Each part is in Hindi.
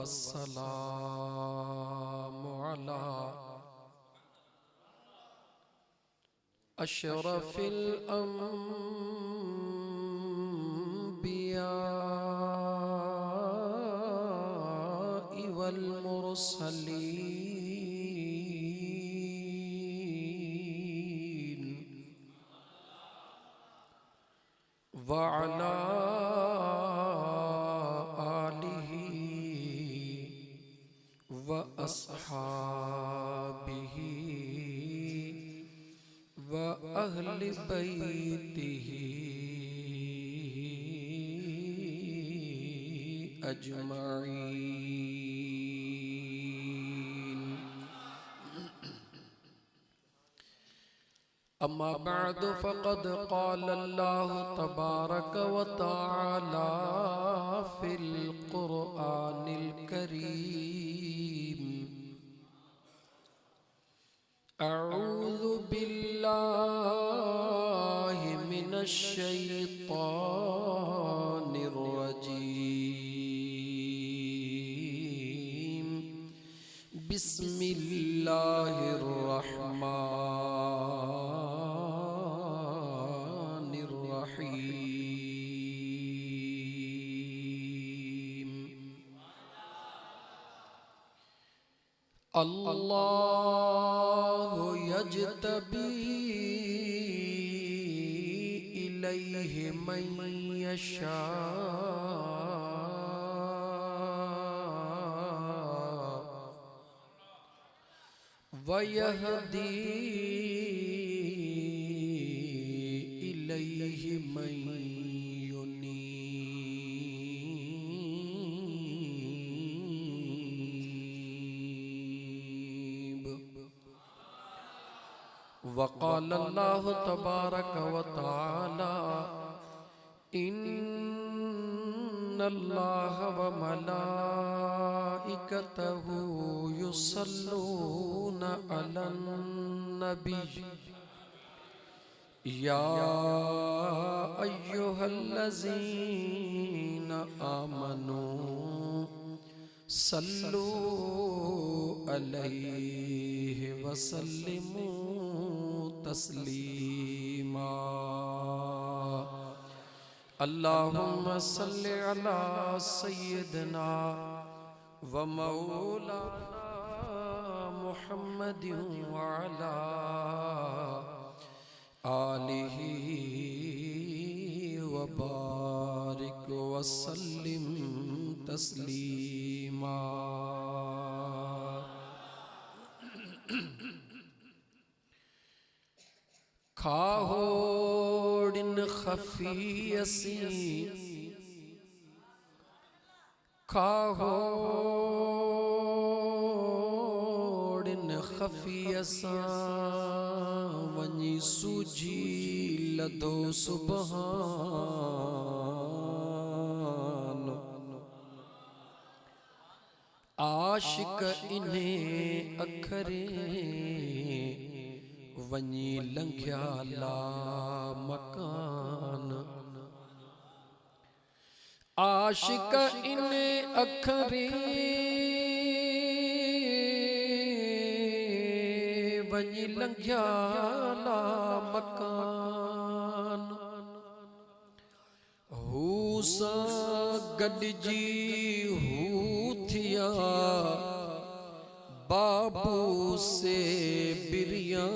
वस्सलामु अला अशरफिल अंबिया वल मुरसलीन व अला आलिहि व अस्हाबिहि व अहले बैतिही अजमाईन। अम्मा बअद फ़क़द क़ाल अल्लाहु तबारक व तआला फ़िल क़ुरआनिल करीम अऊज़ु बिल्लाहि मिनश शैतानिर रजीम बिस्मिल्लाहिर रहमानिर रहीम। अल्लाहु यज्तबी इलैहि मन यशा व यहदी इलैहि मन युनीब। वक़ाल अल्लाहु तबारक व तआला इन्नल्लाह व मलाइकतहु युसल्लूना अलन नबी या अय्युहल्लज़ीना आमनू सल्लू अलैहि वसल्लिमू तस्लीमा। अल्लाहुम्मा सल्लि अला सय्यिदना व मौलाना मुहम्मदिन व अला आलिहि व बारिक व सल्लिम तस्लीमा। खाहोड़िन खफीयसी खाहोड़िन खफीयसा वनी सूजी लदो सुबहान। आशिक इन्हें अखरे वनी लंघ्या ला मकान। आशिक इन्हें अखरे वनी लंघ्या ला मकान। हूसा गडजी हूथिया बाबू से बिरियान।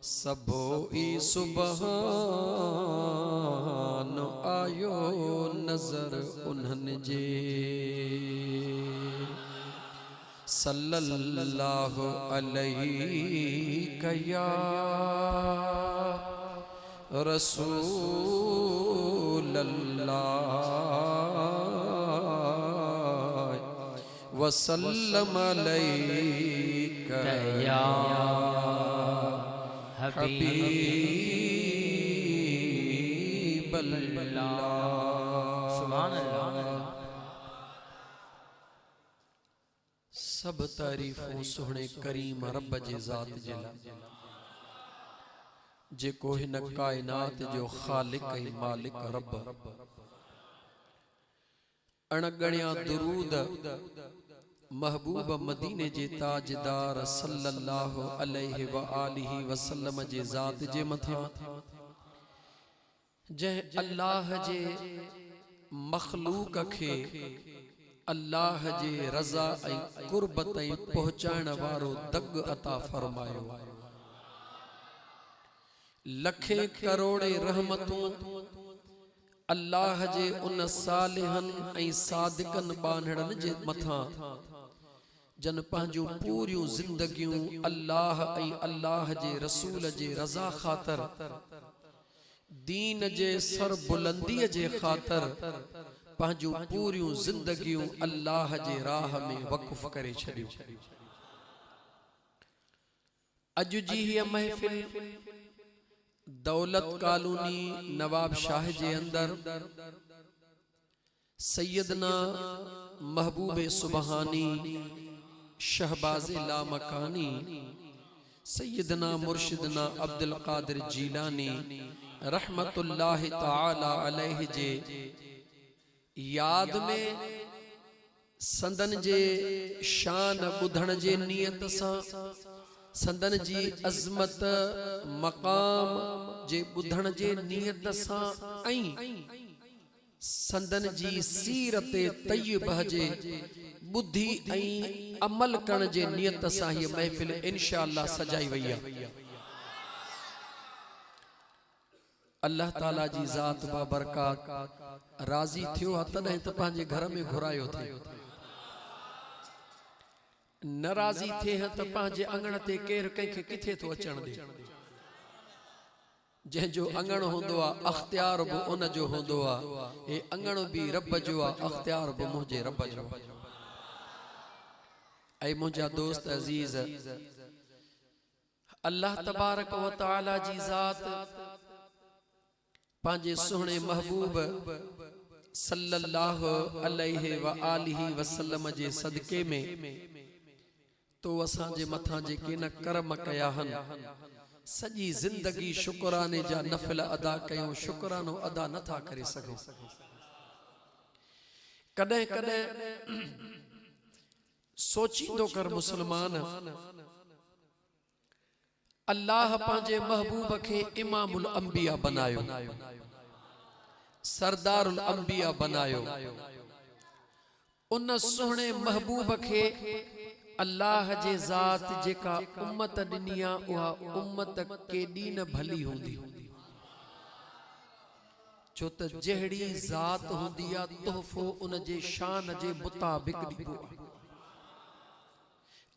सबो ई सुबहान आयो नजर उन्हनि जे सल्लल्लाहु अलैहि या रसूलल्लाह वसल्लम अलैका या हबीबल्लाह। सुभान अल्लाह। सब तारीफों सोहणे करीम रब जे ज़ात जिला जेको हिन कायनात जो खालिक ऐं मालिक रब अणगणिया दुरूद महबूब मदीने जे ताजदार सल्लल्लाहु अलैहि व आलिहि वसल्लम जे ज़ात जे मथा जंहिं अल्लाह जे मखलूक खे अल्लाह जे रज़ा ऐं कुर्ब ताईं पहुचाइण वारो दग अता फरमायो। लखे करोड़े रहमतूं अल्लाह जे उन सालिहन ऐं सादिकन बानड़न जे मथा जन पंहिंजूं पूरियूं जिंदगियूं अल्लाह ऐं अल्लाह जे रसूल जे रज़ा ख़ातिर दीन जे सर बुलंदीअ जे ख़ातिर पंहिंजूं पूरियूं जिंदगियूं अल्लाह जे राह में वक़फ़ करे छॾियूं। अॼु जी हीअ महफ़िल दौलत कॉलोनी नवाब शाह जे अंदर सैयदना महबूबे सुबहानी शहबाज़े लामकानी सैयदना मुर्शिदना अब्दुल कादिर जीलानी रहमतुल्लाहि ताला अलैहि जे याद में संदन जे शान ॿुधण जे नियत सां संदन जी अज़मत मकाम जे ॿुधण जे नियत सां ऐं संदन जी सीरत तय्यबह जे बुद्धि ऐं अमल करण जे नियत सां हीअ महफ़िल इंशाअल्लाह सजाई वई आहे। अल्लाह ताला जी ज़ात बाबरकात राज़ी थियो आहे तॾहिं त पंहिंजे घर में घुरायो थे, नाराज़ी थिए त पंहिंजे अंगण ते केरु कंहिंखे किथे थो अचण ॾे। जंहिंजो अंगण हूंदो आहे अख्तियार बि उन जो हूंदो आहे। हे अंगण बि रब जो आहे, अख्तियार बि मुंहिंजे रब जो। ऐं मुंहिंजा दोस्त अज़ीज़, अल्लाह तबारक व तआला जी ज़ात पंहिंजे सुहिणे महबूब सल्लल्लाहु अलैहि व आलिहि वसल्लम जे सदके में तो असांजे मथां जेके न कर्म कया हन सॼी ज़िंदगी शुक्राने जा नफ़िल अदा कयूं, शुक्रानो अदा नथा करे सघूं। कॾहिं कॾहिं सोचींदो कर मुसलमान, अल्लाह पंहिंजे महबूब खे इमामुल अंबिया बनायो, सरदारुल अंबिया बनायो। उन सुहिणे महबूब खे अल्लाह जे ज़ात जेका उम्मत ॾिनी आहे उहा उम्मत केॾी न भली हूंदी, छो त जहिड़ी ज़ात हूंदी आहे तोहफ़ो उन जे शान जे मुताबिक़ ॾिबो आहे।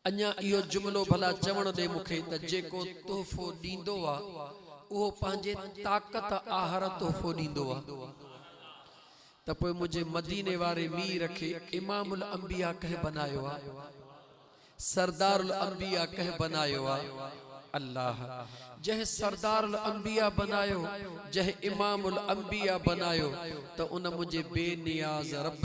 अञा इहो जुमिलो भला चवण ॾे मूंखे त जेको तोहफ़ो ॾींदो आहे उहो पंहिंजे ताक़त आहर तोहफ़ो ॾींदो आहे। त पोइ मुंहिंजे मदीने वारे मीर खे इमामुल अंबिया कंहिं बनायो आहे, सरदारुल अंबिया कंहिं बनायो आहे? अल्लाह। जंहिं सरदारुल अंबिया बनायो, जंहिं इमामुल अंबिया बनायो, त उन मुंहिंजे बेनियाज़ रब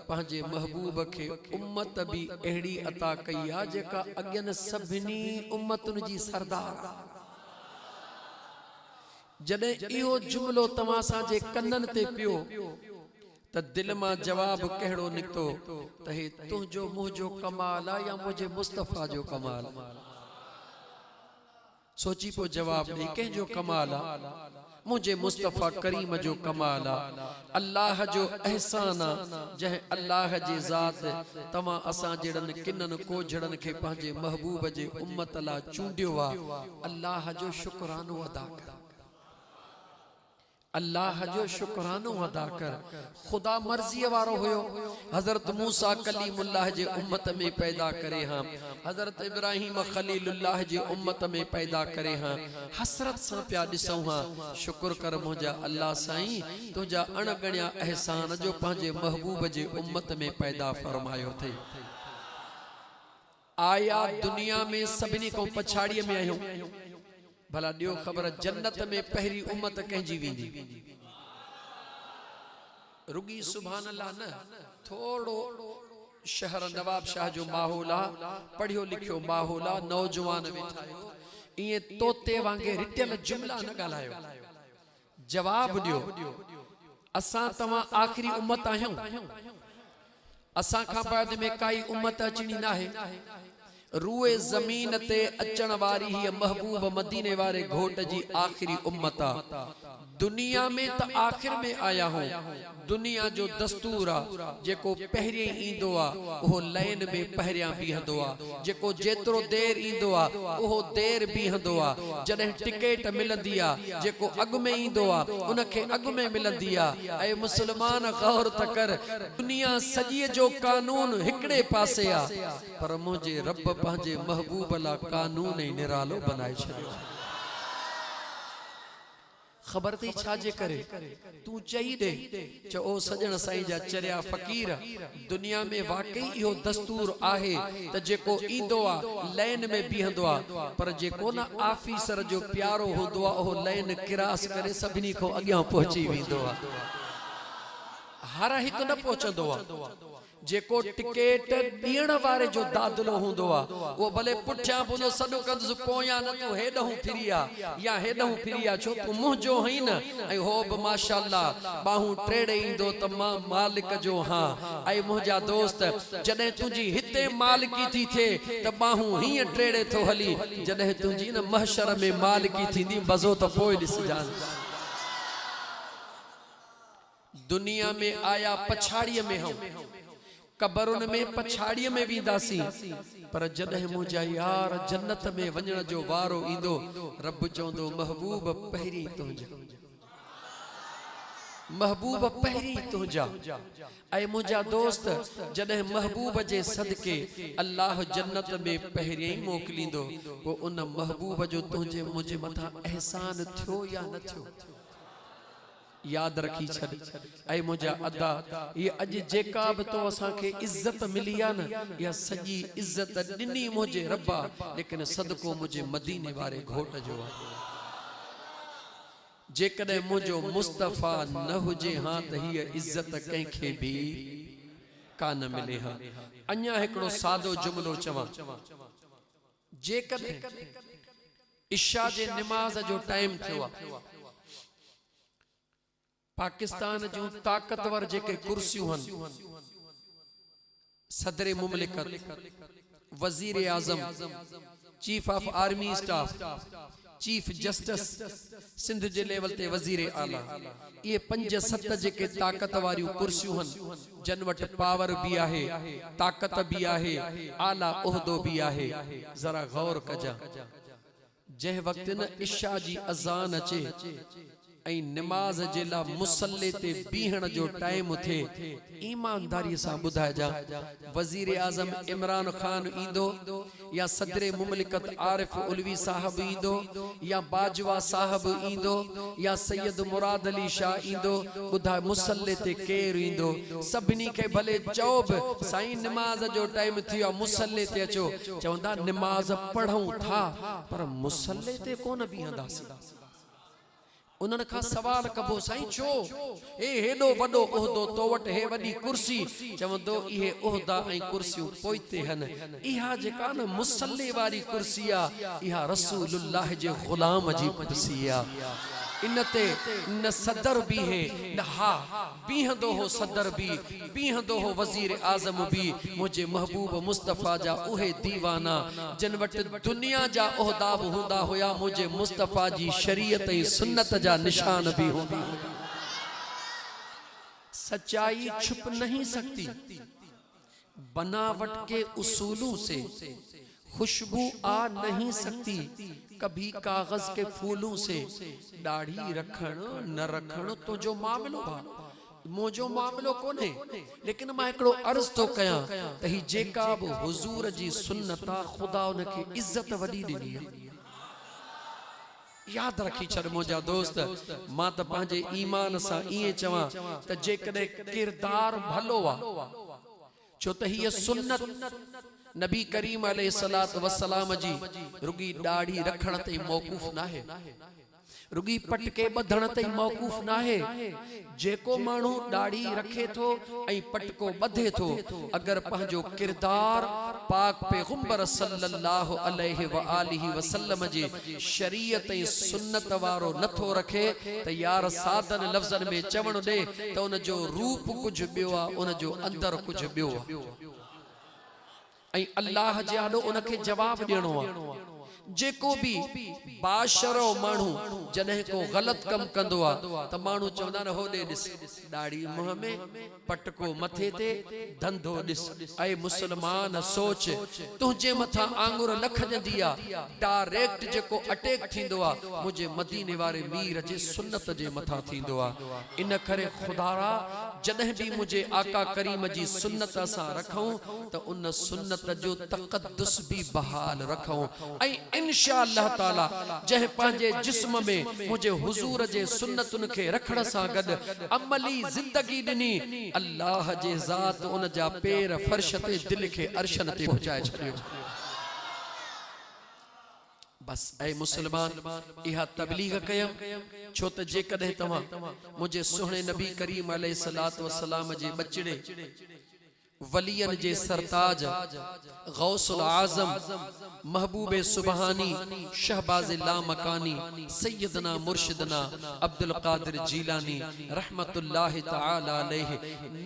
पंहिंजे महबूब खे उम्मत बि अहिड़ी अता कई आहे जेका अॻियनि सभिनी उम्मतुनि जी सरदार आहे। जॾहिं इहो जुमिलो तव्हां सां कननि ते पियो त दिल मां जवाब कहिड़ो निकितो त हे तुंहिंजो मुंहिंजो कमाल आहे या मुंहिंजे मुस्तफ़ा जो कमाल? सोची पोइ जवाब ॾे, कंहिंजो कमाल आहे? मुंहिंजे मुस्तफ़ा करीम जो कमाल आहे, अल्लाह जो एहसान आहे। जंहिं अल्लाह जी ज़ात तव्हां असां जहिड़नि किननि कोझड़नि खे पंहिंजे महबूब जे उम्मत लाइ चूंडियो आहे, अल्लाह जो शुक्रानो अदा कर, अल्लाह जो शुक्रानो अदा कर। खुदा मर्ज़ीअ वारो हुयो हज़रत मूसा कलीमुल्लाह जे उम्मत में पैदा करे हां, हज़रत इब्राहिम खलीलुल्लाह जे उम्मत में पैदा करे हां। हसरत सां पिया ॾिसूं हां। शुक्र कर मुंहिंजा अल्लाह साईं, तुंहिंजा अणगणिया एहसान जो पंहिंजे महबूब जे उम्मत में पैदा फरमायो थे। आया दुनिया में सभिनी खां पछाड़ीअ में आहियूं, भला ॾियो ख़बर जन्नत में पहिरीं उम्मत कंहिंजी वेंदी? रुगी सुभान अल्लाह न, थोड़ो शहर नवाब शाह जो माहौल आहे, पढ़ियो लिखियो माहौल आहे, नौजवान वेठा आहियो, इएं तोते वांगे रिटियल जुमला न ॻाल्हायो, जवाब ॾियो। असां तव्हां आख़िरी उम्मत आहियूं, असा खां बाद में काई उम्मत अचणी ना है। रूए जमीन ते अचण वारी ही महबूब मदीने वारे घोट जी आखिरी उम्मत आ। दुनिया में त आखिर में आया हो। दुनिया जो दस्तूर आ जेको पहरे इंदो आ ओहो लाइन में पहरिया बीहंदो आ। जेको जेतरो देर इंदो आ ओहो देर बीहंदो आ। जडे टिकट मिलंदी आ जेको अग में इंदो आ उनखे अग में मिलंदी आ। ऐ मुसलमान गौर त कर, दुनिया सजी जो कानून हिकड़े पासे आ, पर मुझे रब पंहिंजे महबूब ला कानून ही निरालो बनाए छड़ियो। खबर थी छाजे करे तू चई दे चो ओ सजण साईं जा चरिया फकीर। दुनिया में वाकई इहो दस्तूर आहे त जेको ईंदो आ लाइन में बीहंदो आ, पर जेको ना ऑफिसर जो प्यारो होंदो आ ओहो लाइन क्रॉस करे सभिनी को अॻियां पहुची वेंदो आ। हर हिकु न पहुचंदो आ। जेको टिकट ॾियण वारे जो दादलो होंदो आ वो भले पुठियां पुनो सॾु कंदुसि पोयां न तूं हेॾहूं फिरी आ या हेॾहूं फिरी आ, छो तूं मुंहिंजो हई न। ऐं हो बि माशाअल्लाह बाहूं टेड़े ईंदो त मां मालिक जो हां। ऐं मुंहिंजा दोस्त जॾहिं तुंहिंजी हिते मालिकी थी थिए त बाहूं हीअं टेड़े थो हली, जॾहिं तुंहिंजी न महशर में मालिकी थींदी मज़ो त पोइ ॾिसजां। दुनिया में आया पछाड़ीअ में हम, कबरुन में पछाड़ीअ में वींदासी, पर जॾहिं मुंहिंजा यार जन्नत में वञण जो वारो ईंदो रब चवंदो महबूब पहिरीं तुंहिंजा, महबूब पहिरीं तुंहिंजा। ऐं मुंहिंजा दोस्त जॾहिं महबूब जे सदके अल्लाह जन्नत में पहिरीं ई मोकिलींदो पोइ उन महबूब जो तुंहिंजे मुंहिंजे मथां एहसान थियो या न थियो याद रखी छॾ। ऐं मुंहिंजा अदा ये अॼु जेका बि तो असांखे इज्जत मिली आहे न या सॼी इज्जत ॾिनी मुंहिंजे रब्बा, लेकिन सदको मुंहिंजे मदीने वारे घोट जो आहे। जेकॾहिं मुंहिंजो मुस्तफ़ा न हुजे हां त हीअ इज्जत कंहिंखे बि कान मिले हा। अञा हिकिड़ो सादो जुमिलो चवां, जेकॾहिं इशा जे निमाज़ जो टाइम थियो आहे, पाकिस्तान जो ताकतवर जेके कुर्सियूं हन, सदर मुमलिकत, वजीर आजम, chief of army staff, chief justice, Sindh जे लेवल ते वजीर आला, ये 5-7 जेके ताकत वारियूं कुर्सियूं हन, जन वट पावर भी आहे, ताकत भी आहे, आला उहदो भी आहे। जरा गौर कजा, जंहिं वक्त न इशा जी अज़ान अचे ऐं निमाज जे ला मुसल्ले ते बीहण जो टाइम थे, ईमानदारी सां ॿुधाइजा वजीर आजम इमरान खान ईंदो या सदर मुमलिकत आरिफ उलवी साहब ईंदो या बाजवा साहब ईंदो या सैयद मुराद अली शाह ईंदो, ॿुधाए मुसल्ले ते केरु ईंदो? सभिनी खे भले चओ बि साईं निमाज जो टाइम थियो आहे मुसल्ले ते अचो, चवंदा निमाज पढ़ूं था पर मुसल्ले ते कोन बीहंदासीं। उन्हनि खां सवाल कबो साईं छो ए हेॾो वॾो उहदो तो वटि हे वॾी कुर्सी, चवंदो इहे उहदा ऐं कुर्सियूं पोइते हन, इहा जेका न मुसल्ले वारी कुर्सी आ इहा रसूलुल्लाह जे ग़ुलाम जी कुर्सी आ। इनते न सदर भी है न हा बीहंदो हो सदर भी बीहंदो हो वजीर आजम भी, मुझे महबूब मुस्तफ़ा जा उहे दीवाना जन वट दुनिया जा उहदा भी हुंदा हुया, मुझे मुस्तफ़ा जी शरीयत ऐं सुन्नत जा निशान भी होंदा। सच्चाई छुप नहीं सकती, बनावट के उसूलों से खुशबू आ नहीं सकती, कभी कागज के फूलों से दाढ़ी रखण न रखण तो जो मामलो बा मोजो मामलो कोने, लेकिन मां एकड़ो अर्ज तो कयां त ही जेका बि हुजूर जी सुन्नत आ खुदा उनखे इज्जत वडी ॾिनी आहे। याद रखी छड़ मुंहिंजा दोस्त, मां त पंहिंजे ईमान सां ईअं चवां त जेकॾहिं किरदार भलो आहे, छो त हीअ सुन्नत नबी करीम अलैहिस्सलातु वस्सलाम जी रुगी दाढ़ी रखण ते मौकूफ ना है, रुगी पटके बधण ते मौकूफ ना है जेको मानू दाढ़ी रखे थो ऐं पटको बधे थो अगर पंहिंजो किरदार पाक पैगंबर सल्लल्लाहु अलैहि व आलिहि वसल्लम जे शरीयत ऐं सुन्नत वारो नथो रखे त यार सादन लफ्ज़न में चवण दे त उन जो रूप कुछ बियो आ उन जो अंदर कुछ बियो आ ऐं अल्लाह जे आॾो उनखे जवाब ॾियणो आ जेको भी बाशरो मानू जने को गलत कम कंदो आ त मानू चवंदा न होॾे ॾिस दाढ़ी मुंह में पटको मथे ते धंधो ॾिस ऐं मुसलमान सोच तुंहिंजे मथा आंगुर न खॼंदी आ डायरेक्ट जेको अटैक थींदो आ मुझे मदीने वारे मीर जे सुन्नत जे मथा थींदो आ इन करे खुदारा जॾहिं भी मुझे आका करीम जी सुन्नत असां रखूं त उन सुन्नत जो तक़द्दुस भी बहाल रखूं ऐं इंशाअल्लाह ताला जह पंहिंजे जिस्म में मुझे हुजूर जे सुन्नतुन के रखण सां गॾु अमली जिंदगी ॾिनी अल्लाह जे ज़ात उन जा पैर फर्श ते दिल के अर्शन ते पहुंचाए छॾियो बस ऐ मुसलमान इहा तबलीग कयम छो त जेकॾहिं तव्हां मुझे सुहिणे नबी करीम अलैहिस्सलातु वस्सलाम जे बचड़े वलियन जे सरताज गौसुल आजम महबूबे सुबहानी शहबाज लामकानी सैयदना मुर्शिदना अब्दुल कादिर जीलानी रहमतुल्लाहि तआला अलैहि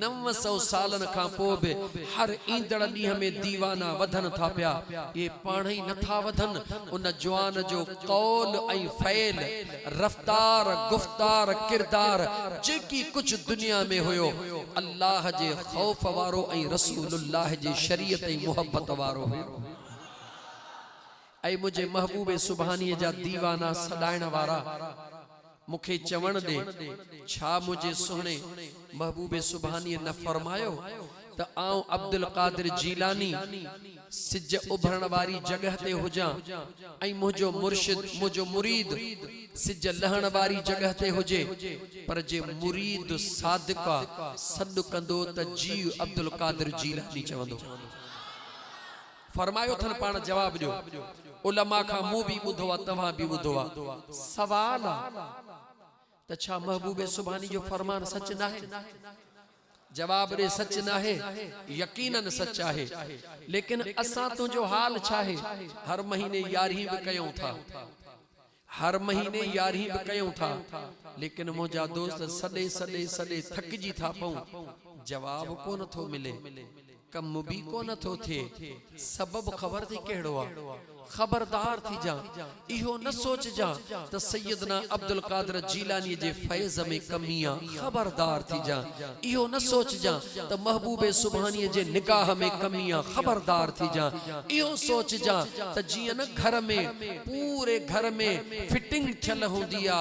900 सालन खां पोइ बि हर ईंदड़ ॾींहं में दीवाना वधन था पिया ये पाण ई नथा वधन उन जवान जो कौल ऐं फ़ैल रफ्तार गुफ्तार किरदार जेकी कुछ दुनिया में हुयो अल्लाह जे खौफ वारो ऐं रसूलुल्लाह जी शरीयत ऐं मोहब्बत वारो हुयो ऐं मुझे महबूबे सुबहानी जा दीवाना सदाइण वारा मुखे चवण दे छा मुझे सुहणे महबूबे सुबहानी न फरमायो त आऊं अब्दुल कादिर जीलानी सिज उभरण वारी जगह ते हुजां ऐं मुझो मुर्शिद मुझो मुरीद सिज लहण वारी जगह ते हुजे पर जे मुरीद सादिका सद कंदो त जी अब्दुल कादिर जीलानी चवंदो फरमायो थन पाण जवाब ॾियो उलमा खां मूं भी ॿुधो आहे तव्हां भी ॿुधो आहे सवाल त छा महबूबे सुबहानी जो फरमान सच न आहे जवाब दे सच ना है यकीनन सच है लेकिन असा तुझो हाल छा है हर महीने यारही भी कयूं था हर महीने यारही भी कयूं था लेकिन मुझा दोस्त सदे सदे सदे थकजी था पऊं जवाब को न थो मिले कम भी को न थो थे सबब खबर थी केड़ो आ खबरदार थी जा इहो न सोच जा त सैयदना अब्दुल कादिर जीलानी जे फैज़ में कमिया खबरदार थी जा इहो न सोच जा त महबूबे सुबहानी जे निगाह में कमिया खबरदार थी जा इहो सोच जा त जियन घर में पूरे घर में फिटिंग थियल हुंदी आ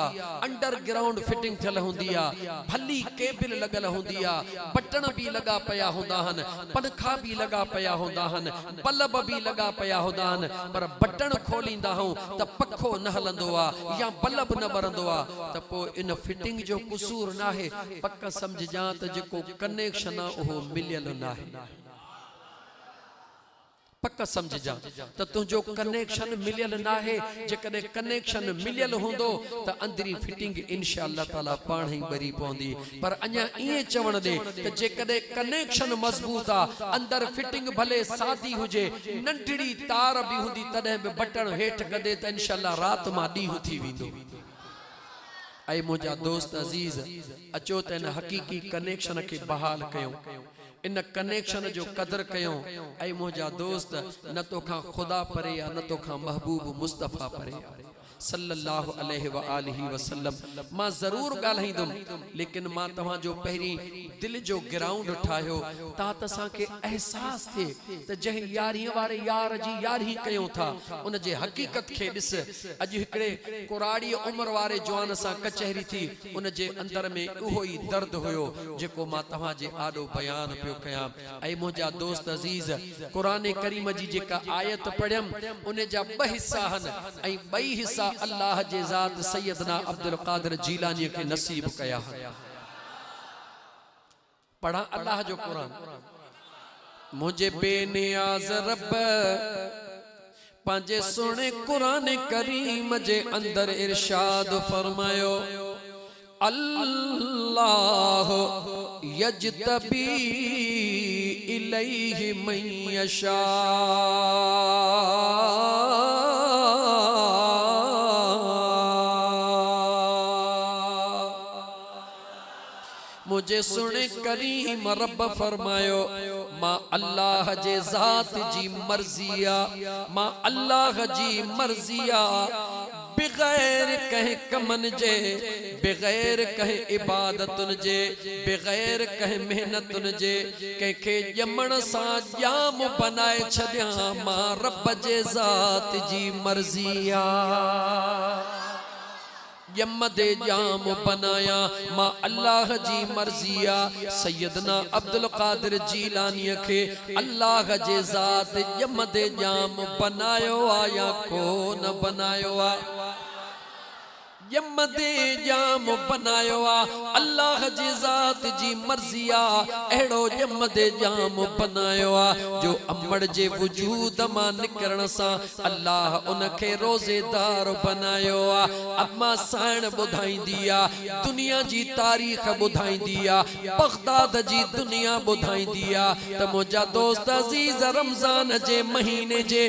अंडरग्राउंड फिटिंग थियल हुंदी आ भली केबल लगल हुंदी आ बटन भी लगा पया हुंदा हन पंखा भी लगा पया हुंदा हन बल्ब भी लगा पया हुंदा हन पर बटन खोलींदा हूं त पखो न हलंदो आ या बल्ब न बरंदो आ त पो इन फिटिंग जो कसूर ना है पक्का समझ जा त जेको कनेक्शन आ ओहो मिलियल ना है पक्का समझ जा त तुझो कनेक्शन मिलियल ना है जेकॾहिं कनेक्शन मिलियल हुंदो त अंदरी फिटिंग इंशाअल्लाह ताला पाण ही बरी पवंदी पर अञा इए चवण दे त जेकॾहिं कनेक्शन मजबूत आ अंदर फिटिंग भले सादी हुजे नंढड़ी तार भी हुंदी तॾहिं बि बटन हेठ गदे त इंशाअल्लाह रात मां ॾींहुं थी वेंदो ऐं मुंहिंजा दोस्त अजीज अचो त इन हकीकी कनेक्शन खे बहाल कयूं इन कनेक्शन जो कदर कयूं ऐं मुंहिंजा दोस्त न तोखां खुदा परे या न तोखां महबूब मुस्तफ़ा परे सल्लल्लाहु अलैहि व आलिहि वसल्लम मां जरूर ॻाल्हाईंदुम लेकिन मां तव्हां जो पहिरीं दिल जो ग्राउंड ठाहियो ता तसां के एहसास थे त जंहिं यारी वारे यार जी यारी कयूं था उन जे हकीकत खे ॾिस अॼु हिकिड़े कुराड़ी उम्र वारे जवान सां कचहरी थी उन जे अंदर में उहो ई दर्द हुयो जेको मां तव्हां जे आॾो बयान पियो कयां ऐं मुंहिंजा दोस्त अजीज क़ुरान करीम जी जेका आयत पढ़ियम उन जा ॿ हिस्सा हन ऐं ॿई हिस्सा अल्लाह जे ज़ात सैयदना अब्दुल कादिर जीलानी के नसीब कया पढ़ा अल्लाह जो कुरान मुझे बेनियाज रब पांजे सोने कुरान करीम जे अंदर इरशाद फरमायो अल्लाह यजतबी इलैहि मन यशा मुझे सुने करीम रब फरमायो मां अल्लाह जे जात जी मर्जिया मां अल्लाह जी मर्जिया बगैर कहे कमन जे बगैर कहे इबादतुन जे बगैर कहे मेहनतुन जे के जमण सा जाम बनाए छदिया मां रब जे जात जी मर्जिया यमदे जाम बनाया मां अल्लाह जी मर्जिया सैयदना अब्दुल कादिर जीलानी के अल्लाह जे जात यमदे जाम बनायो या को न बनायो यमदे जाम बनायो अल्लाह जी जात जी मर्जिया एड़ो यमदे जाम बनायो जो अमड़ जे वजूद मां निकरण सा अल्लाह उनके रोजेदार बनायो अम्मा साण बुधाईंदी दुनिया जी तारीख बुधाईंदी बगदाद जी दुनिया बुधाईंदी त मुझा दोस्त अजीज रमजान जे महीने जे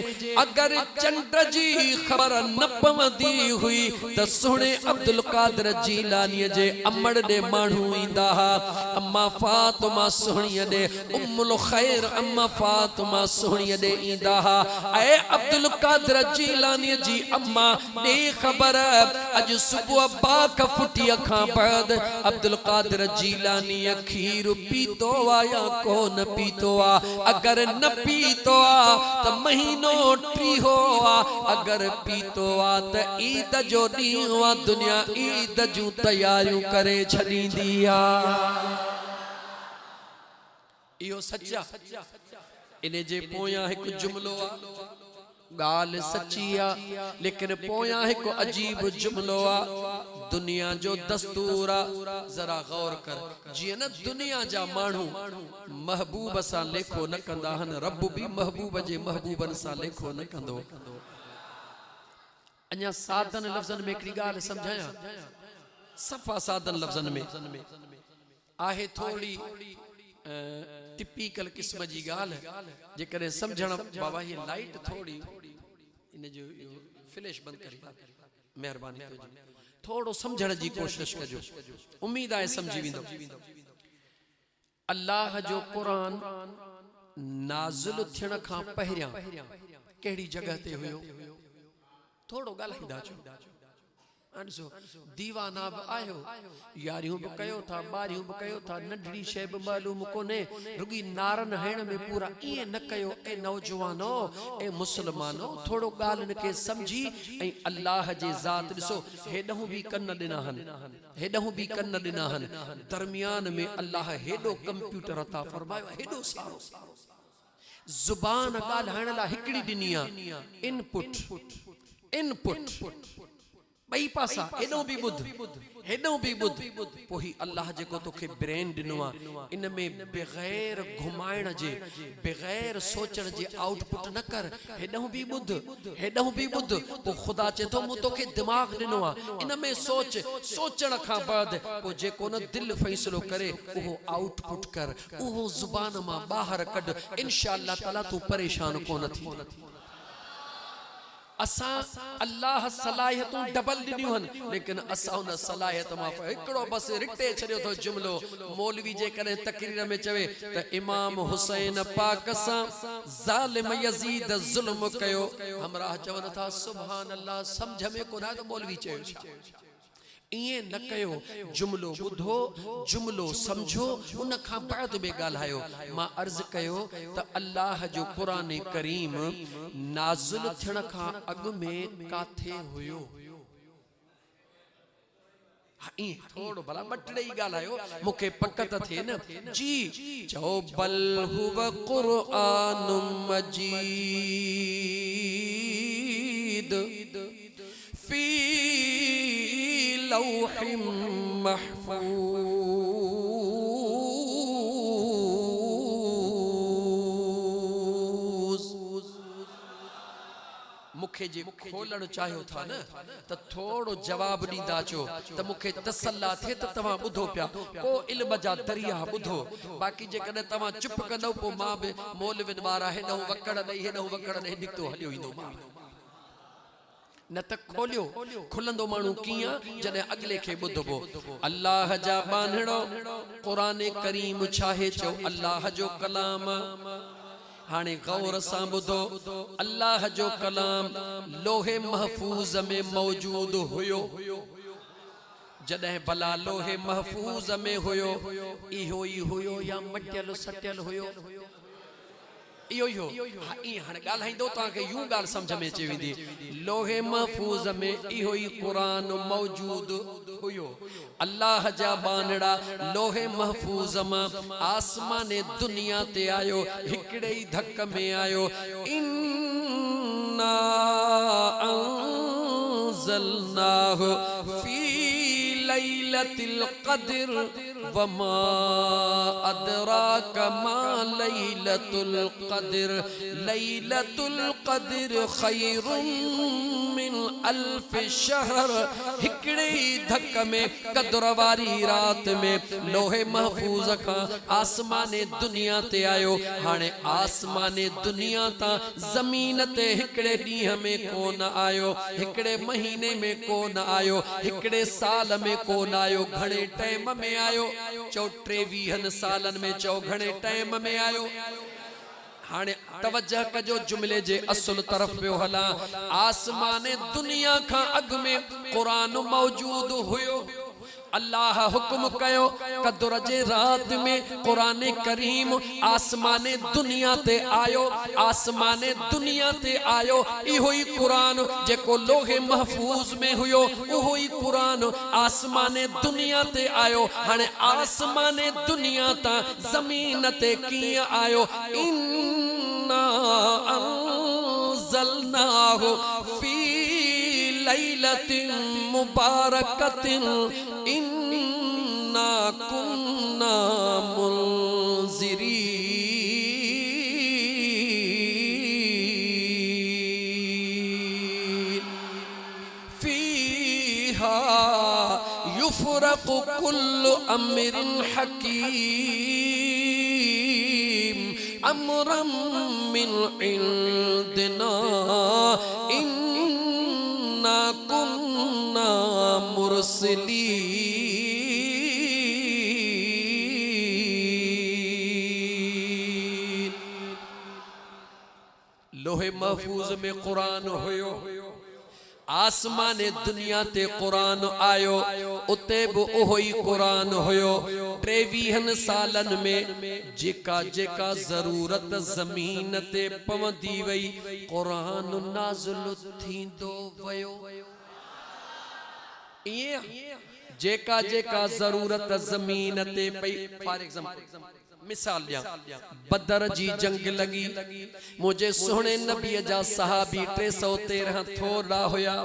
अगर चंड जी खबर न पवंदी हुई त सुने अब्दुल कादिर जीलानी जे अमड़ दे मानू इंदा अम्मा फातिमा सोहणीअ दे उम्मुल खैर अम्मा फातिमा सोहणीअ दे इंदा ए अब्दुल कादिर जीलानी जी अम्मा दे खबर अज सुबह बाक फुटी खां बाद अब्दुल कादिर जीलानी खीर पीतो या को न पीतो अगर न पीतो त महीनो टीहो अगर पीतो त ईद जो ॾींहुं दुनिया ईद जूं तैयारियूं करे छॾींदी इहो सच्चा इन जे पोयां हिकु जुमलो गाल सच्ची लेकिन पोयां हिकु अजीब जुमलो दुनिया जो दस्तूर जरा गौर कर जीअं न दुनिया जा माण्हू महबूब सां लेखो न कंदा आहिनि रब भी महबूब जे महबूबन सां लेखो न कंदो अञा साधन लफ्ज़न में हिकिड़ी ॻाल्हि समझाया सफ़ा साधन लफ्ज़न में आहे थोड़ी टिपिकल किस्म जी ॻाल्हि जेकॾहिं समझण बाबा ये लाइट थोड़ी इन जो फ्लैश बंद करी मेहरबानी थोड़ो समझण जी कोशिश कजो उम्मीद आहे समझी वेंदो अल्लाह जो कुरान नाज़िल थियण खां पहिरियां कहिड़ी जगह ते हुयो थोड़ो ॻाल्हाईंदा अचो दीवाना भी आयो यारियों भी कयो था बारियों भी कयो था नंढड़ी शे भी मालूम कोने रुगी नारन हेण में पूरा ये न कयो ए नौजवानो ए मुसलमानो थोड़ो गालन के समझी ए अल्लाह जे जात दिसो हेडहू भी कन्न दिना हन हेडहू भी कन्न दिना हन दरमियान में अल्लाह हेडो कंप्यूटर अता फरमायो हेडो सारो जुबान ॻाल्हाइण ला हिकड़ी दिनी इनपुट इनपुट बई पासा एडो भी बुध पोही अल्लाह जेको तोखे ब्रेन दिनो इन में बगैर घुमाइण जे बगैर सोचण जे आउटपुट न कर हेडो भी बुध तो खुदा चे तो मु तोखे दिमाग दिनो इन में सोचण खां बाद को जेको न दिल फैसलो करे वो आउटपुट कर वो जुबान मां बाहर कढ इंशाअल्लाह ताला तू परेशान कोन थी असा अल्लाह सलाहियतूं डबल दिनियूं हन लेकिन असा उन सलाहियत मां हिकड़ो बस रिटे छड़ियो तो जुमलो मौलवी जे करे तकरीर में चवे त इमाम हुसैन पाक सा जालिम यजीद जुल्म कयो हमरा चवन था सुभान अल्लाह समझ में कोना तो मौलवी चयो इए न कयो जुमलो बुधो जुमलो समझो उन खां बाद में गाल्हायो मां अर्ज कयो त अल्लाह जो कुरान करीम नाज़िल थियण खां अग में काथे हुयो थोड़ो भला बटड़े गाल्हायो मुखे पकत थे न जी चओ बल हुव कुरानुम मजीद फी लौहिम महफूज मुखे जे खोलण चाहियो था न त थोड़ो जवाब ॾींदा अचो त मुखे तसल्ला थे त तव्हां ॿुधो पिया को इल्म जा दरिया ॿुधो बाक़ी जेकॾहिं तव्हां चुप कंदव पोइ मां बि मौलविन वारा हेॾो वकड़ ॾेई हेॾो वकड़ ॾेई निकितो हलियो ईंदो मां न त खोलियो खुलंदो माण्हू कीअं जॾहिं अॻिले खे ॿुधबो अल्लाह जा बांधड़ो क़ुरान करीम छाहे चओ अल्लाह जो कलाम हाणे गौर सां ॿुधो अल्लाह जो कलाम लोहे महफूज़ में मौजूद हुयो जॾहिं भला लोहे महफूज़ में हुयो इहो ई हुयो या मटियल सटियल हुयो इहो ई हो हाणे ॻाल्हाईंदो तव्हांखे यूं ॻाल्हि सम्झ में अची वेंदी लोहे महफूज़ में इहो ई क़ुरान मौजूद हुयो अल्लाह जा बानड़ा लोहे महफूज़ मां आसमाने दुनिया ते आयो हिकिड़े ई धक में आयो इन्ना अंज़लनाहु फी लैलतिल क़द्र वमा अदराक मा लैलतुल क़द्र खैरुम मिन अल्फ शहर हिकड़े धक में कद्र वारी रात में लोहे महफूज़ का आसमाने दुनिया ते आयो हाणे आसमाने दुनिया ता जमीन ते हिकड़े ॾींहं में कोन आयो हिकड़े महीने में कोन आयो हिकड़े साल में कोन आयो घणे टाइम में आयो चो 23 सालन में चो घणे टाइम में आयो हाणे तवज्जह कजो जुमले जे असुल तरफ पियो हला आसमाने दुनिया का अग में कुरान मौजूद हुयो अल्लाह हुक्म कयो कद्र जे रात में कुरान करीम आसमाने दुनिया ते आयो आसमाने दुनिया ते आयो इहो ही कुरान जेको लोहे महफूज में हुयो उहो ही कुरान आसमाने दुनिया ते आयो हाणे आसमाने दुनिया ता जमीन ते कीअं आयो इन्ना अंज़लनाहु फी लैलतिन मुबारकतिन इन्ना कुन्ना मुंज़िरीन फीहा युफ़रक़ु कुल्लु अम्रिन हकीम अम्रम मिन इंदिना इन्ना कुन्ना मुरसलीन लोहे महफूज में कुरान हुयो आसमाने दुनिया ते कुरान आयो उते भी ओहो ही कुरान हुयो 23 सालन में जेका जेका जरूरत जमीन ते पवंदी वई कुरान नाज़िल थींदो वयो ये जेका जेका जरूरत जमीन ते पई फॉर एग्जांपल मिसाल दिया बदर जी जंग लगी मुझे सोने नबी जा सहाबी 313 थोड़ा होया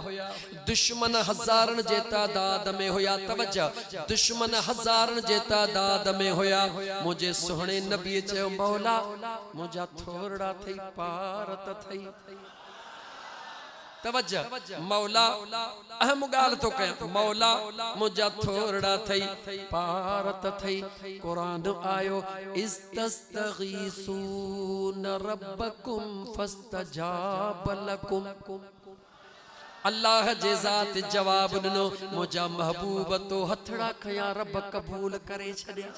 दुश्मन हजारन जे तादाद में होया तवज्जो दुश्मन हजारन जे तादाद में होया मुझे सोने नबी चयो मौला मुझा थोड़ा थई पारत थई तवज्जो मौला अहम गाल तो कह मौला मुझा थोड़ा थई पारत थई कुरान आयो इस्तस्तगीसून रब्बकुम फस्तजाब लकुम अल्लाह जे ज़ात जवाब दिनो मुझा महबूब तो हथड़ा खया रब कबूल करे छड़िया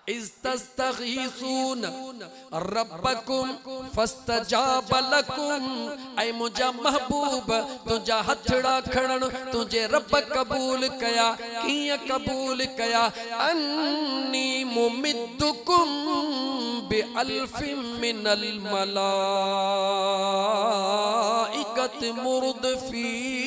इस्तस्तगीसून रब्बकुम फस्तजाब लकुम ऐ मुझा महबूब तुझा हथड़ा खड़न तुझे रब कबूल कया किया कबूल कया अन्नी मुमिद्दुकुम बिअल्फिन मिनल मलाइकत मुर्दफीन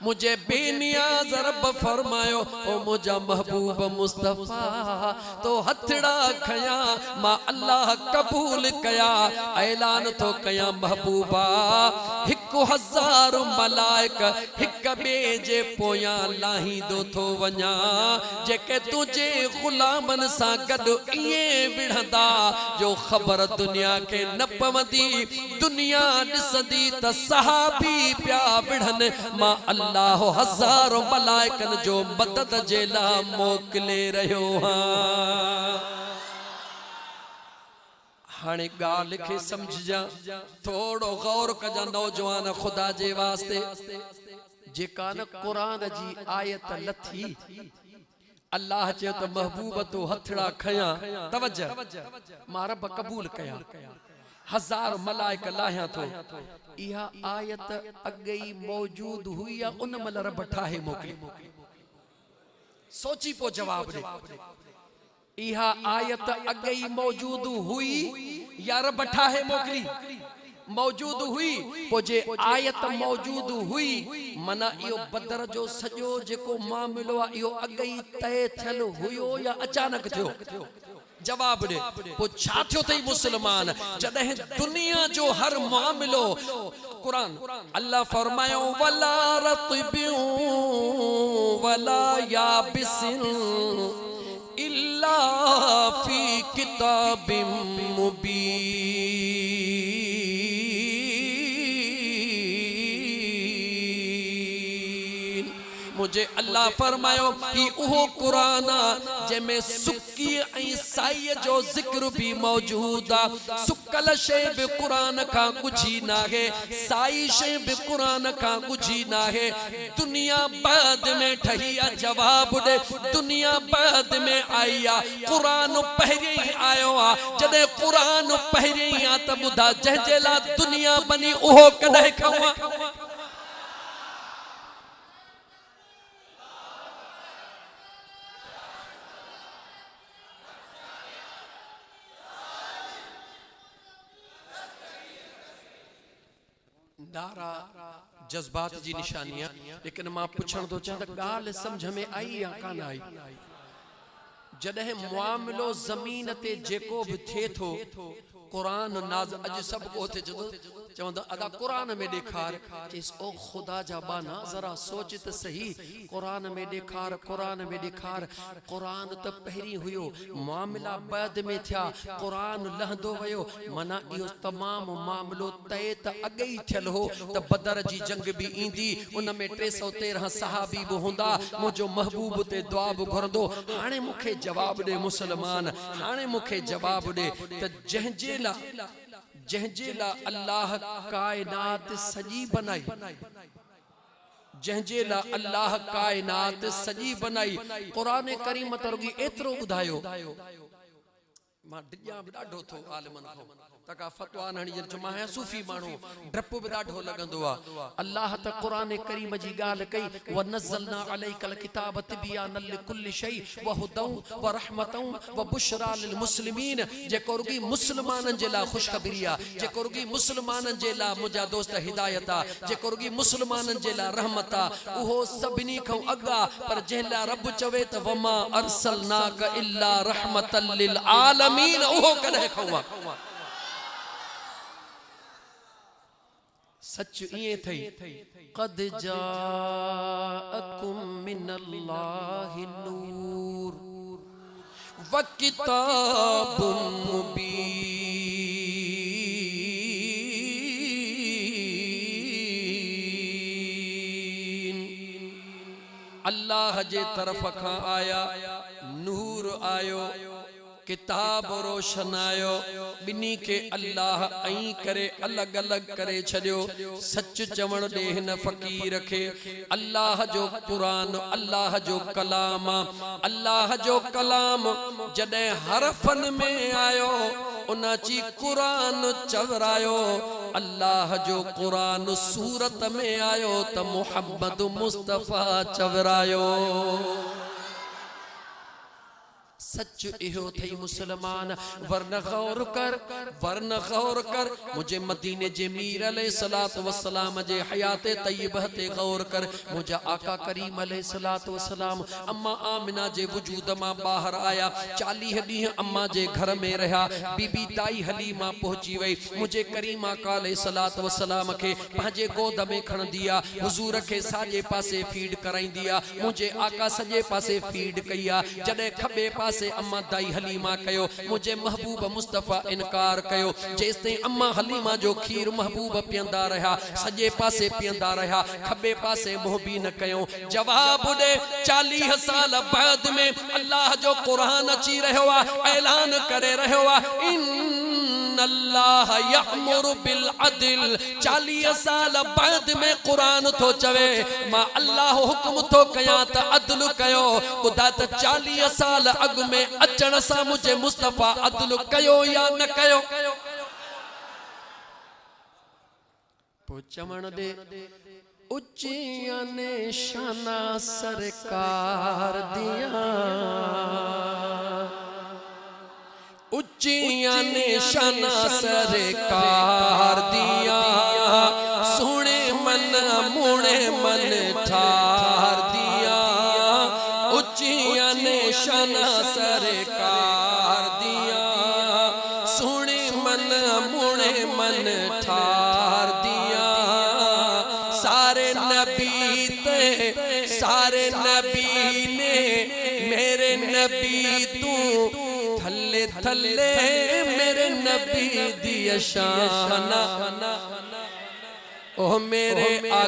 मुझे बेनियाज रब फरमायो ओ मुझा महबूब मुस्तफा तो हथड़ा खया मां अल्लाह कबूल कया ऐलान तो कया महबूबा हिक 1000 मलाइक हिक बे जे पोयां लाहींदो थो वञा जेके तुझे गुलामन सा गॾु ईअं विढ़ंदा जो ख़बर दुनिया के न पवंदी दुनिया ॾिसंदी त सहाबी पिया विढ़नि मां अल्लाह 1000 मलाइकन जो मदद जे लाइ मोकिले रहियो हां। हाणे ॻाल्हि खे सम्झजा थोड़ो गौर कजा नौजवान खुदा जे वास्ते जेका न क़ुरान जी आयत लथी अल्लाह चयो त महबूब तो हथड़ा खया तवज्जो मां रब कबूल कया 1000 मलाइक लाहिया थो इहा आयत अॻे ई मौजूद हुई या उन महिल रब ठाहे मोकिली सोची पो जवाब दे इहा आयत अॻे ई मौजूद हुई या रब ठाहे मोकिली मौजूद हुई पो जे आयत मौजूद हुई मना इहो बदर जो सॼो जेको मामलो आहे इहो अॻे ई तय थियल हुयो या अचानक थियो जवाब दे पो छा थियो थई मुसलमान जॾहिं दुनिया जो हर मामलो कुरान अल्लाह फरमायो वला रतबियु वला याबिसिन इल्ला फी किताबिम मुबीन मुझे अल्लाह फरमायो कि उहो कुरान जंहिंमें सुकी ऐं साईअ जो ज़िक्र भी मौजूद आहे सुकल शइ बि कुरान खां ॻुझी नाहे साई शइ बि कुरान खां ॻुझी नाहे दुनिया बाद में ठही आहे जवाब ॾे दुनिया बाद में आई आहे कुरान पहिरियों ई आयो आहे जॾहिं कुरान पहिरियों ई आहे त ॿुधा जंहिंजे लाइ दुनिया बनी उहो कॾहिं खां नारा जज्बात जी निशानी है लेकिन मां पुछण तो चाह त गाल समझ में आई या कान आई जॾहिं मामलो ज़मीन ते जेको भी थे थो कुरान नाज़ अज सब को थे जदो चवंदा अदा कुरान में ॾेखार चइस ओ खुदा जा बाना जरा सोच त सही कुरान में ॾेखार कुरान त पहिरीं हुयो मामला बाद में थिया कुरान लहंदो वयो मना इहो तमाम मामलो तय त अॻे ई थियल हो त बदर जी जंग भी ईंदी उन में 313 सहाबी भी हुंदा मुंहिंजो महबूब ते दुआ भी घुरंदो हाणे मूंखे जवाब ॾे मुसलमान हाणे मूंखे जवाब ॾे त जंहिंजे ला अल्लाह कायनात सजी बनाई जंहिंजे ला अल्लाह कायनात सजी बनाई कुरान करीम त रुगी एतिरो ॿुधायो मां डिॼा बि ॾाढो थो आलिमन खां तका फतवा न हणी जो मां सूफी माण्हू डप बि ॾाढो लॻंदो आहे अल्लाह त कुरान करीम जी ॻाल्हि कई व नज़लना अलैकल किताब तिबयान लिकुल्लि शै व हुदौ व रहमतौ व बुशरा लिल मुस्लिमीन जेको रुगी मुसलमाननि जे लाइ ख़ुशख़बरी आहे जेको रुगी मुसलमाननि जे लाइ मुंहिंजा दोस्त हिदायत आहे जेको रुगी मुसलमाननि जे लाइ रहमत आहे उहो सभिनी खां अॻु पर जंहिं लाइ रब चवे त वमा अरसलनाक इल्ला रहमतल लिल आलमीन उहो कॾहिं खां आहे सच इए थई कद जाअकुम मिनल्लाहि नूर व किताबुम मुबीन अल्लाह जे तरफ खां आया नूर आयो किताब रोशन आयो बिनी के अल्लाह ऐं करे अलग अलग करे छड़ियो सच चवण दे न फकीर के अल्लाह जो कुरान अल्लाह जो कलाम जडे हरफन में आयो उनची कुरान चवरायो अल्लाह जो कुरान सूरत में आयो त मुहम्मद मुस्तफा चवरायो सच इहो थई मुसलमान। वरन गौर कर मुझे मदीने जे मीर अलैहिस्सलातु वस्सलाम जे हयात तय्यबह ते गौर कर। मुझा आका करीम अलैहिस्सलातु वस्सलाम अम्मा आमिना जे वजूद मां बाहर आया। 40 ॾींहं अम्मा जे घर में रहा। बीबी ताई हलीमा पहुंची वई। मुझे करीम आका अलैहिस्सलातु वस्सलाम के पंहिंजे गोद में खणंदी आ, हुजूर के साजे पासे फीड कराईंदी आ। मुझे आका सजे पासे फीड कई आ। जडे खबे पासे अम्मा दाई हलीमा कयो, मुझे महबूब मुस्तफा इनकार कयो। जेसते अम्मा हलीमा जो खीर महबूब पियंदा रहा, सजे पासे पियंदा रहा, खबे पासे मुंह भी न कयो। जवाब दे 40 साल बाद में अल्लाह जो कुरान अची रहो आ, ऐलान करे रहो आ, अल्लाह यअमुरु बिल अदल। 40 साल बाद में कुरान तो चवे मां अल्लाह हुक्म तो कया त अदल कयो। खुदा त 40 साल अग में अचण सा मुझे मुस्तफा अदल कयो या न कयो। पो चवण दे उच्चिया ने शाना सरकार दिया, उच्चिया ने शाना सरकार दिया। सुने मन मुने मन ठार दिया, उच्चिया ने शाना सरकार दिया। सुने मन मुने मन ठार दिया। सारे नबी ने मेरे नबी तू थल्ले थल्ले मेरे नबी दी शाना। ओ मेरे आका